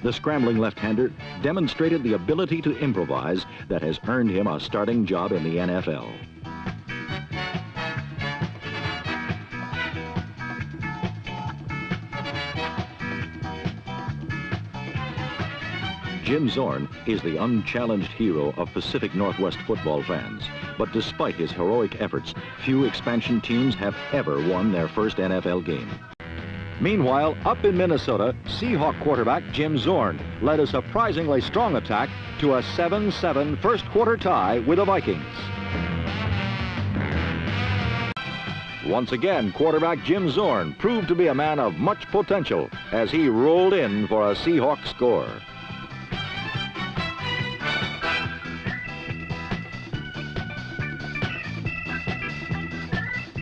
The scrambling left-hander demonstrated the ability to improvise that has earned him a starting job in the NFL. Jim Zorn is the unchallenged hero of Pacific Northwest football fans. But despite his heroic efforts, few expansion teams have ever won their first NFL game. Meanwhile, up in Minnesota, Seahawk quarterback Jim Zorn led a surprisingly strong attack to a 7-7 first-quarter tie with the Vikings. Once again, quarterback Jim Zorn proved to be a man of much potential as he rolled in for a Seahawk score.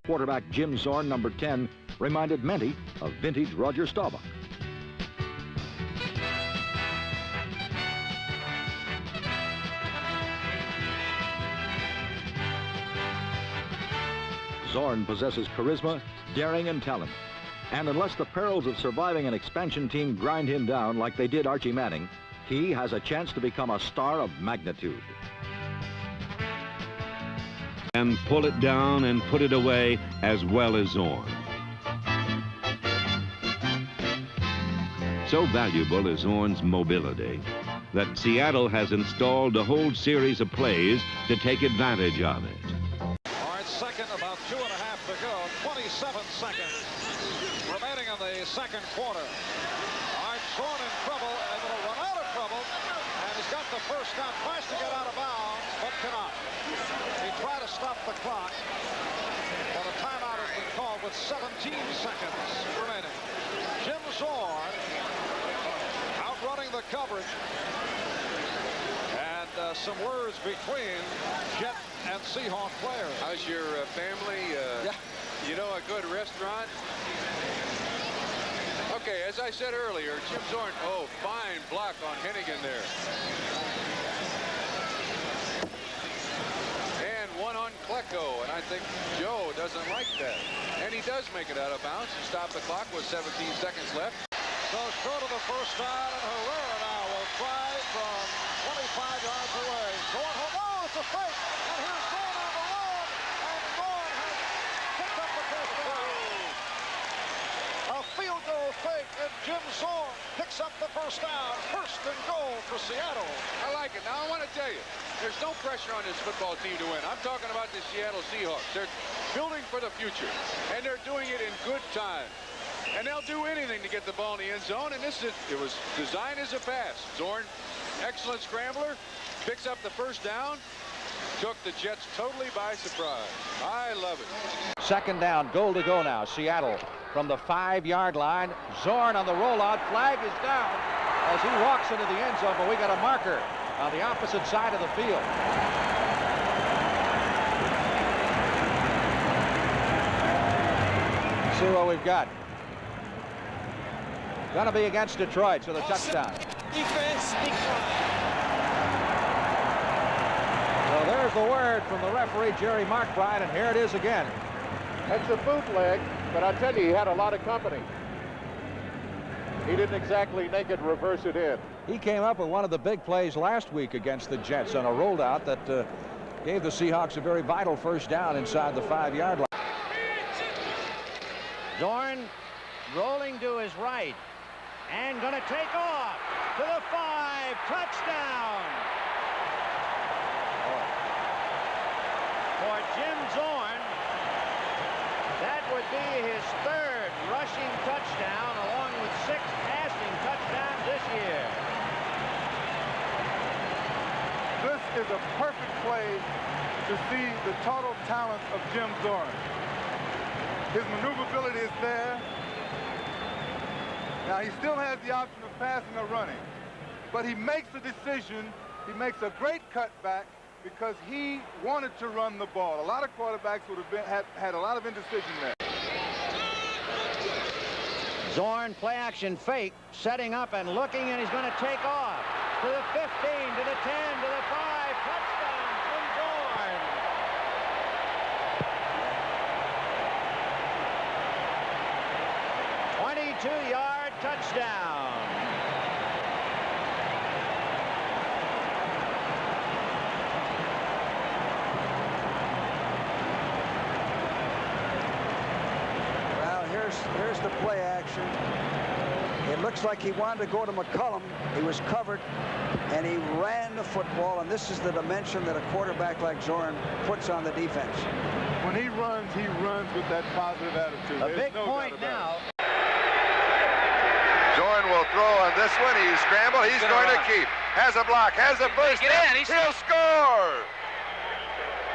Quarterback Jim Zorn, number 10, reminded many of vintage Roger Staubach. Zorn possesses charisma, daring, and talent. And unless the perils of surviving an expansion team grind him down like they did Archie Manning, he has a chance to become a star of magnitude. And pull it down and put it away as well as Zorn. So valuable is Zorn's mobility that Seattle has installed a whole series of plays to take advantage of it. All right, second, about 2.5 to go. 27 seconds remaining in the second quarter. All right, Zorn in trouble, and going to run out of trouble. And he's got the first down, tries to get out of bounds, but cannot. He tried to stop the clock, but a timeout has been called with 17 seconds remaining. Jim Zorn outrunning the coverage, and some words between Jet and Seahawk players. How's your family? Yeah. You know, a good restaurant? Okay, as I said earlier, Jim Zorn, oh, fine block on Hennigan there. And one on Klecko, and I think Joe doesn't like that. And he does make it out of bounds. He stopped the clock with 17 seconds left. So short of the first down, and Herrera now will try from 25 yards away. Zorn, oh, it's a fake, and here's Zorn on the run, and Zorn has picked up the first down. A field goal fake, and Jim Zorn picks up the first down. First and goal for Seattle. I like it. Now, I want to tell you, there's no pressure on this football team to win. I'm talking about the Seattle Seahawks. They're building for the future, and they're doing it in good time. And they'll do anything to get the ball in the end zone, and it was designed as a pass. Zorn, excellent scrambler, picks up the first down, took the Jets totally by surprise. I love it. Second down, goal to go now. Seattle from the 5-yard line. Zorn on the rollout. Flag is down as he walks into the end zone, but we got a marker on the opposite side of the field. See what we've got. Going to be against Detroit, so the touchdown. Defense, So there's the word from the referee, Jerry Markbride, and here it is again. That's a bootleg, but I tell you, he had a lot of company. He didn't exactly naked reverse it in. He came up with one of the big plays last week against the Jets on a rollout that gave the Seahawks a very vital first down inside the 5-yard line. Zorn rolling to his right and going to take off to the 5, touchdown for Jim Zorn. That would be his 3rd rushing touchdown, along with 6 passing touchdowns this year. This is a perfect play to see the total talent of Jim Zorn. His maneuverability is there. Now, he still has the option of passing or running, but he makes a decision. He makes a great cutback because he wanted to run the ball. A lot of quarterbacks would have had a lot of indecision there. Zorn, play action fake, setting up and looking, and he's going to take off to the 15, to the 10, to the 5, touchdown, Jim Zorn. .22-yard touchdown. here's the play action. It looks like he wanted to go to McCullum. He was covered, and he ran the football, and this is the dimension that a quarterback like Zorn puts on the defense. When he runs with that positive attitude. A big point now. Zorn will throw on this one. He's scrambled. He's going to keep. Has a block. Has a first. He'll score.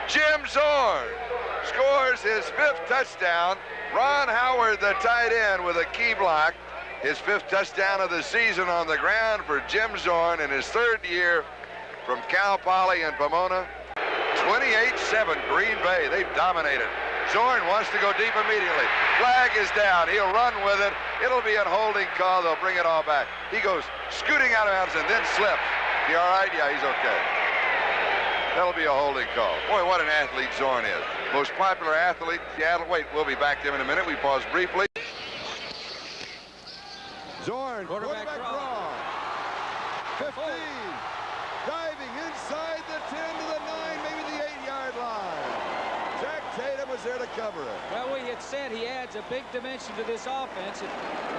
Jim Zorn scores his 5th touchdown. Ron Howard, the tight end, with a key block. His 5th touchdown of the season on the ground for Jim Zorn in his 3rd year from Cal Poly in Pomona. 28-7 Green Bay. They've dominated. Zorn wants to go deep immediately. Flag is down. He'll run with it. It'll be a holding call. They'll bring it all back. He goes scooting out of bounds and then slips. Is he all right? Yeah, he's okay. That'll be a holding call. Boy, what an athlete Zorn is. Most popular athlete in Seattle. Wait, we'll be back to him in a minute. We pause briefly. Zorn, quarterback draw. 15. Diving inside the 10 to the 9, maybe the 8-yard line. Jack Tatum was there to cover it. Well, we had said he adds a big dimension to this offense at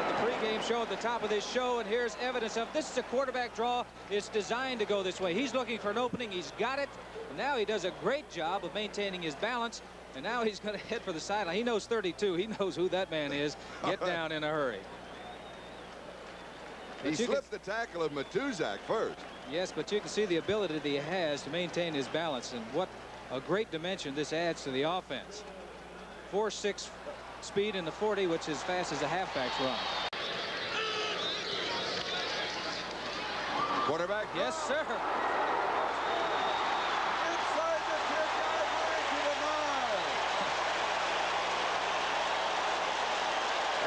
the pregame show at the top of this show, and here's evidence of this is a quarterback draw. It's designed to go this way. He's looking for an opening. He's got it. And now he does a great job of maintaining his balance, and now he's going to head for the sideline. He knows 32. He knows who that man is. Get down in a hurry. He slipped the tackle of Matuzak first. Yes, but you can see the ability that he has to maintain his balance, and what a great dimension this adds to the offense. 4.6 speed in the 40, which is fast as a halfback's run. Quarterback. Yes, sir. Inside the 10-yard line to the 9.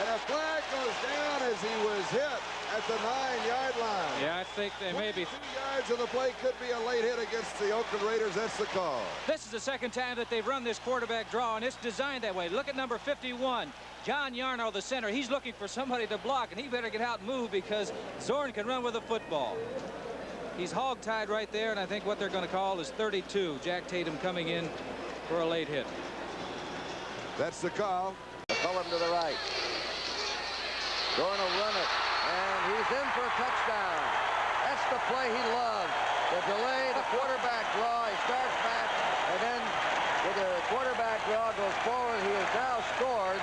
And a flag goes down as he was hit at the 9-yard line. Yeah, I think they may be. 2 yards of the play could be a late hit against the Oakland Raiders. That's the call. This is the 2nd time that they've run this quarterback draw, and it's designed that way. Look at number 51, John Yarno, the center. He's looking for somebody to block, and he better get out and move because Zorn can run with the football. He's hog-tied right there, and I think what they're going to call is 32. Jack Tatum coming in for a late hit. That's the call. McCullum to the right. Zorn will run it. And he's in for a touchdown. That's the play he loved. The delay, the quarterback draw. He starts back, and then with the quarterback draw goes forward. He has now scored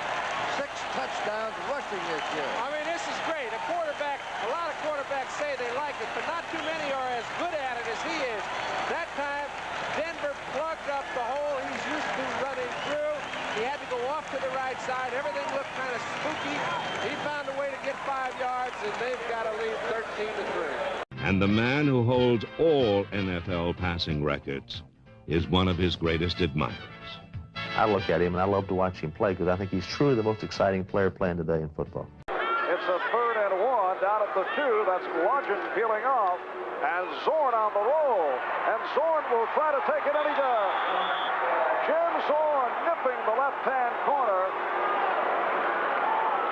6 touchdowns rushing this year. I mean, this is great. A quarterback, a lot of quarterbacks say they like it, but not too many are as good at it as he is. That time, Denver plugged up the hole he's used to running through. He had to go off to the right side. Everything looked kind of spooky. He found a way to get 5 yards, and they've got to lead 13-3. And the man who holds all NFL passing records is one of his greatest admirers. I look at him, and I love to watch him play because I think he's truly the most exciting player playing today in football. It's a 3rd and 1 down at the 2. That's Lodgen peeling off, and Zorn on the roll. And Zorn will try to take it, and he does. Jim Zorn nipping the left-hand corner.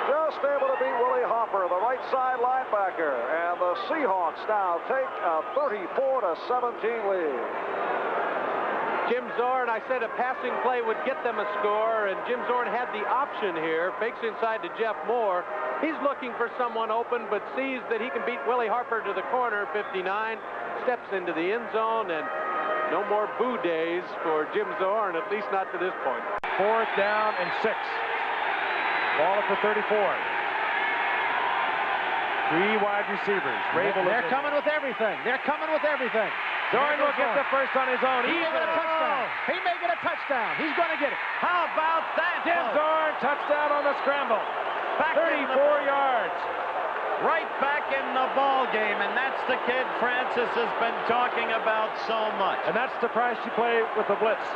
Just able to beat Willie Hopper, the right side linebacker. And the Seahawks now take a 34-17 lead. Jim Zorn, I said a passing play would get them a score, and Jim Zorn had the option here. Fakes inside to Jeff Moore. He's looking for someone open, but sees that he can beat Willie Harper to the corner, 59. Steps into the end zone, and no more boo days for Jim Zorn, at least not to this point. 4th down and 6. Ball up for 34. 3 wide receivers. They're coming with everything. They're coming with everything. Zorn will get the first on his own. He may get a touchdown. He may get a touchdown. He's going to get it. How about that? Jim Zorn, touchdown on the scramble. 34 yards. Right back in the ball game, and that's the kid Francis has been talking about so much. And that's the price you play with the blitz.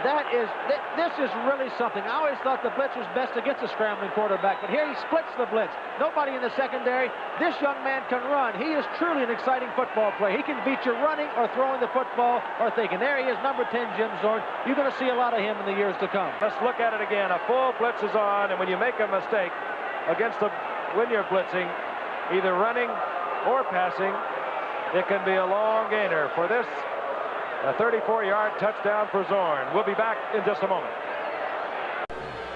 This is really something. I always thought the blitz was best against a scrambling quarterback, but here he splits the blitz. Nobody in the secondary. This young man can run. He is truly an exciting football player. He can beat you running or throwing the football or thinking. There he is, number 10, Jim Zorn. You're going to see a lot of him in the years to come. Let's look at it again. A full blitz is on, and when you make a mistake when you're blitzing, either running or passing, it can be a long gainer. For this, a 34-yard touchdown for Zorn. We'll be back in just a moment.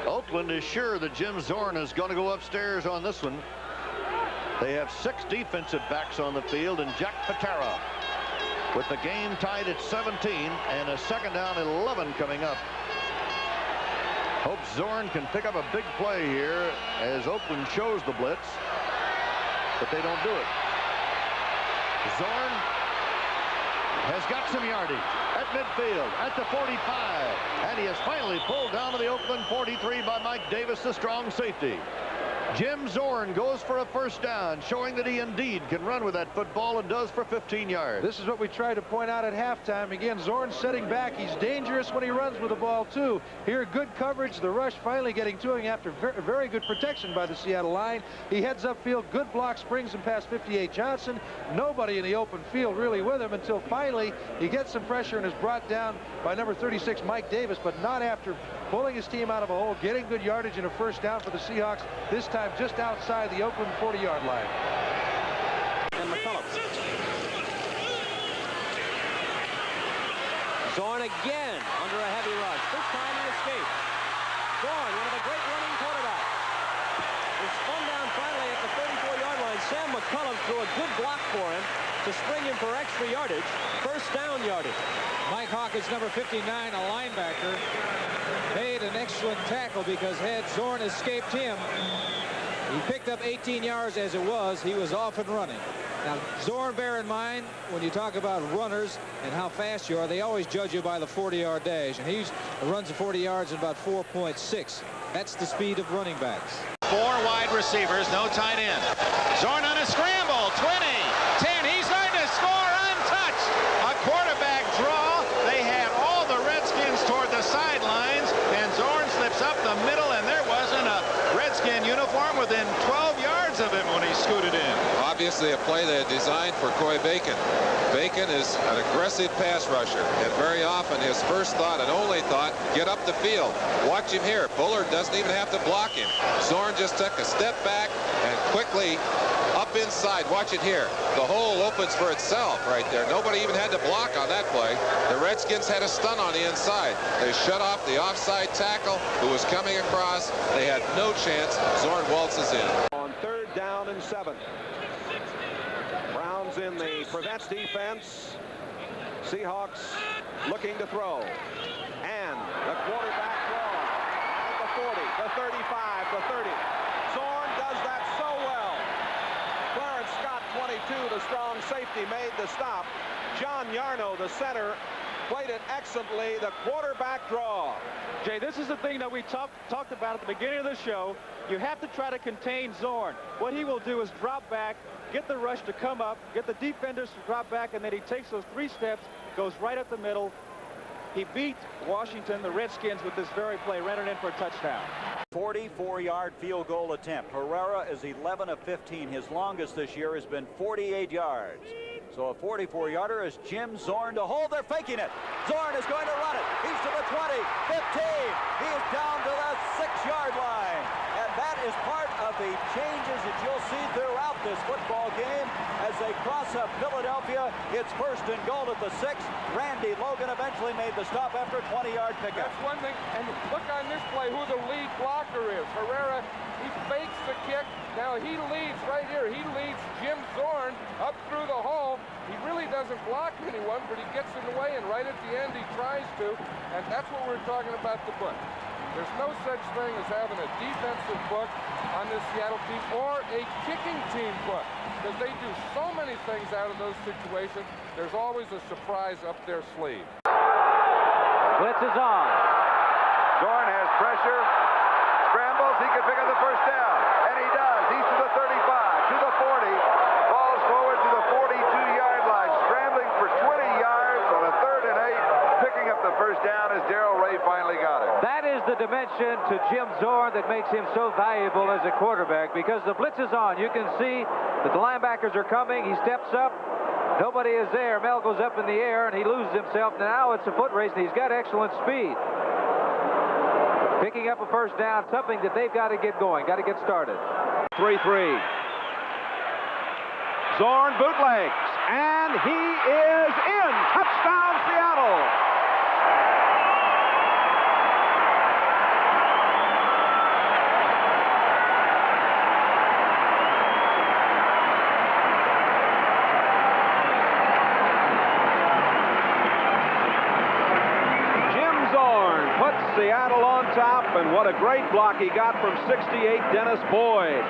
Oakland is sure that Jim Zorn is going to go upstairs on this one. They have 6 defensive backs on the field, and Jack Patera with the game tied at 17 and a 2nd down 11 coming up. Hope Zorn can pick up a big play here as Oakland shows the blitz, but they don't do it. Zorn has got some yardage at midfield at the 45, and he is finally pulled down to the Oakland 43 by Mike Davis, the strong safety. Jim Zorn goes for a 1st down, showing that he indeed can run with that football, and does for 15 yards. This is what we tried to point out at halftime. Again, Zorn setting back. He's dangerous when he runs with the ball, too. Here, good coverage. The rush finally getting to him after very good protection by the Seattle line. He heads upfield. Good block, springs him past 58 Johnson. Nobody in the open field really with him until finally he gets some pressure and is brought down by number 36, Mike Davis, but not after pulling his team out of a hole, getting good yardage and a 1st down for the Seahawks, this time just outside the Oakland 40-yard line. And McCullum. Zorn again under a heavy rush. This time he escaped. Zorn, one of the great running quarterbacks, is spun down finally at the 34-yard line. Sam McCullum threw a good block for him to spring him for extra yardage. 1st down yardage. Mike Hawkins, number 59, a linebacker, made an excellent tackle because had Zorn escaped him, he picked up 18 yards as it was. He was off and running. Now, Zorn, bear in mind, when you talk about runners and how fast you are, they always judge you by the 40-yard dash, and he runs the 40 yards in about 4.6. That's the speed of running backs. 4 wide receivers, no tight end. Zorn on a scramble, 20, 10, he's going to score untouched. A quarterback draw. They had all the Redskins toward the sidelines, and Zorn slips up the middle, and there wasn't a Redskin uniform within 12 yards of him when he scooted in. Obviously a play they had designed for Coy Bacon. Bacon is an aggressive pass rusher, and very often his first thought and only thought, get up the field. Watch him here. Bullard doesn't even have to block him. Zorn just took a step back and quickly up inside. Watch it here. The hole opens for itself right there. Nobody even had to block on that play. The Redskins had a stun on the inside. They shut off the offside tackle who was coming across. They had no chance. Zorn waltzes in. On 3rd down and 7. Browns in the prevents defense. Seahawks looking to throw. And the quarterback draw. At the 40, the 35, the 30. Zorn does that so well. Clarence Scott, 22, the strong safety, made the stop. John Yarno, the center, played it excellently. The quarterback draw. Jay, this is the thing that we talked about at the beginning of the show. You have to try to contain Zorn. What he will do is drop back, get the rush to come up, get the defenders to drop back, and then he takes those 3 steps, goes right up the middle. He beat Washington, the Redskins, with this very play, ran it in for a touchdown. 44-yard field goal attempt. Herrera is 11 of 15. His longest this year has been 48 yards. So a 44-yarder is Jim Zorn to hold. They're faking it. Zorn is going to run it. He's to the 20, 15. He is down to the 6-yard line. And that is part of the changes that you'll see throughout this football game as they cross up Philadelphia. It's 1st and goal at the 6. Randy Logan eventually made the stop after a 20-yard pickup. That's one thing. And look on this play who the lead blocker is. Herrera, he fakes the kick. Now he leads right here. He leads Jim Zorn up through the hole. He really doesn't block anyone, but he gets in the way, and right at the end he tries to. And that's what we're talking about the book. There's no such thing as having a defensive book on this Seattle team or a kicking team book, because they do so many things out of those situations. There's always a surprise up their sleeve. Blitz is on. Zorn has pressure, scrambles, he can pick up the 1st down, and he does. He's to the 35, to the 40, falls forward to the 42-yard line, scrambling for 20 yards on a 3rd and 8, picking up the 1st down as Darrell Ray finally got it. That is the dimension to Jim Zorn that makes him so valuable as a quarterback, because the blitz is on. You can see that the linebackers are coming. He steps up. Nobody is there. Mel goes up in the air, and he loses himself. Now it's a foot race, and he's got excellent speed. Picking up a 1st down, something that they've got to get going, got to get started. 3-3. Zorn bootlegs, and he is in. Touchdown, Seattle. Seattle on top, and what a great block he got from 68 Dennis Boyd.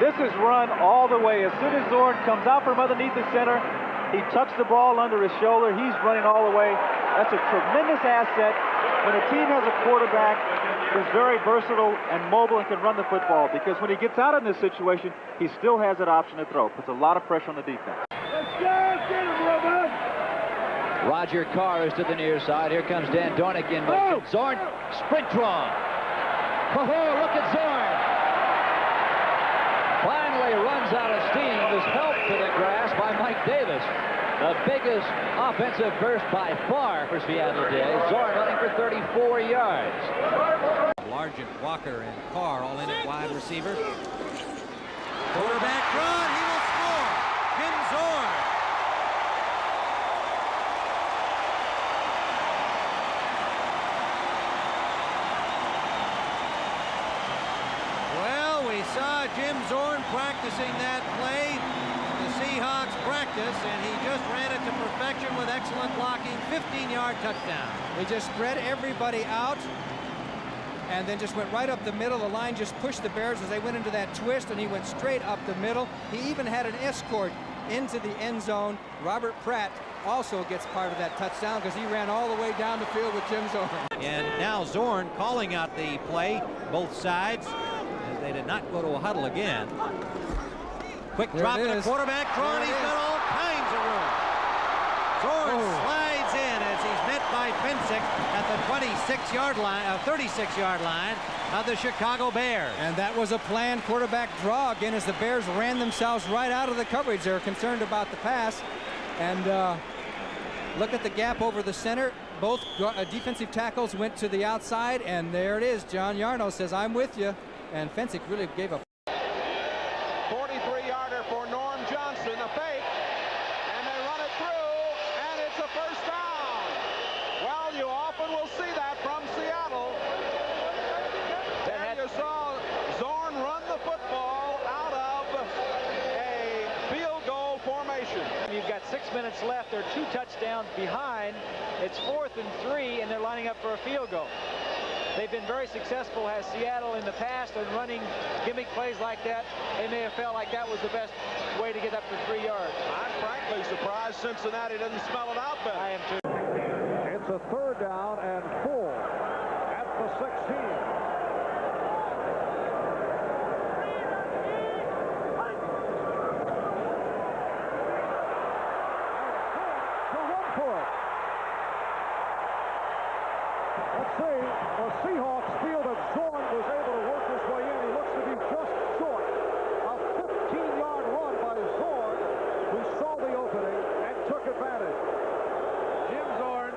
This is run all the way. As soon as Zorn comes out from underneath the center, he tucks the ball under his shoulder. He's running all the way. That's a tremendous asset when a team has a quarterback who's very versatile and mobile and can run the football, because when he gets out in this situation, he still has that option to throw. Puts a lot of pressure on the defense. Let's go! Get him, Robert! Roger Carr is to the near side. Here comes Dan Dornick in motion. Zorn, sprint draw. Oh, look at Zorn. Finally runs out of steam. Is helped to the grass by Mike Davis. The biggest offensive burst by far for Seattle today. Zorn running for 34 yards. Largent, Walker, and Carr all in at wide receiver. Quarterback run. He will score. Jim Zorn. Well, we saw Jim Zorn practicing that play. The Seahawks practice, and he just ran it to perfection with excellent blocking. 15-yard touchdown. They just spread everybody out and then just went right up the middle. The line just pushed the Bears as they went into that twist, and he went straight up the middle. He even had an escort into the end zone. Robert Pratt also gets part of that touchdown because he ran all the way down the field with Jim Zorn. And now Zorn calling out the play, both sides, as they did not go to a huddle again. Quick drop to the quarterback draw, and he's got all kinds of room. Zorn slides in as he's met by Fensick at the 26-yard line, 36-yard line of the Chicago Bears. And that was a planned quarterback draw again as the Bears ran themselves right out of the coverage. They were concerned about the pass. And look at the gap over the center. Both defensive tackles went to the outside, and there it is. John Yarno says, "I'm with you." And Fensick really gave a 43-yarder for Norm Johnson, a fake, and they run it through, and it's a first down. Well, you often will see that from Seattle. And you saw Zorn run the football out of a field goal formation. You've got 6 minutes left. They're 2 touchdowns behind. It's 4th and 3, and they're lining up for a field goal. They've been very successful as Seattle in the past in running gimmick plays like that. They may have felt like that was the best way to get up to 3 yards. I'm frankly surprised Cincinnati didn't spell it out better. I am too. It's a 3rd down and 4 at the 16. Let's see, the Seahawks feel that Zorn was able to work his way in. He looks to be just short. A 15-yard run by Zorn, who saw the opening and took advantage. Jim Zorn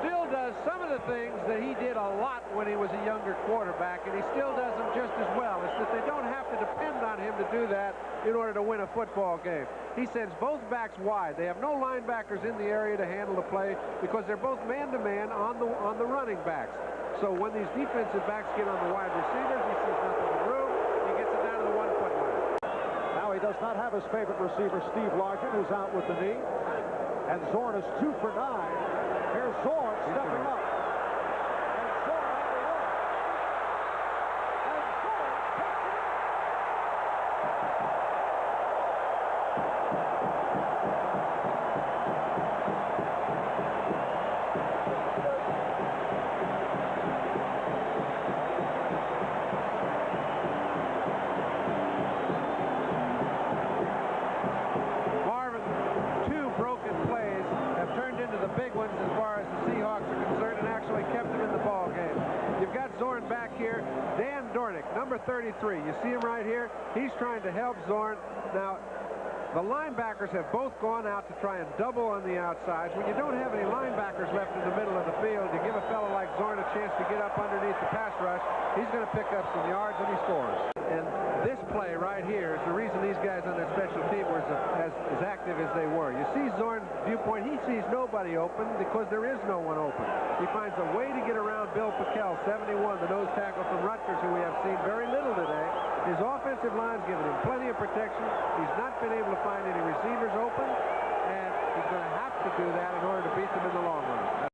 still does some of the things that he did a lot when he was a younger quarterback, and he still does them just as well. It's that they don't have to depend on him to do that in order to win a football game. He sends both backs wide. They have no linebackers in the area to handle the play because they're both man-to-man on the running backs. So when these defensive backs get on the wide receivers, he sees nothing but room. He gets it down to the 1-foot line. Now he does not have his favorite receiver, Steve Largent, who's out with the knee. And Zorn is 2 for 9. Here's Zorn stepping up. And Zorn on the run. And Zorn takes it up. Marvin, 2 broken plays have turned into the big ones as far as the Seahawks are concerned and actually kept them in the ball game. You've got Zorn back here. Dan Dornick, number 33. You see him right here? He's trying to help Zorn. Now, the linebackers have both gone out to try and double on the outsides. When you don't have any linebackers left in the middle of the field, you give a fellow like Zorn a chance to get up underneath the pass rush. He's going to pick up some yards, and he scores. And this play right here is the reason these guys on their special team were as active as they were. You see Zorn's viewpoint. He sees nobody open because there is no one open. He finds a way to get around Bill Pickel, 71, the nose tackle from Rutgers, who we have seen very little today. His offensive line's given him plenty of protection. He's not been able to find any receivers open, and he's going to have to do that in order to beat them in the long run.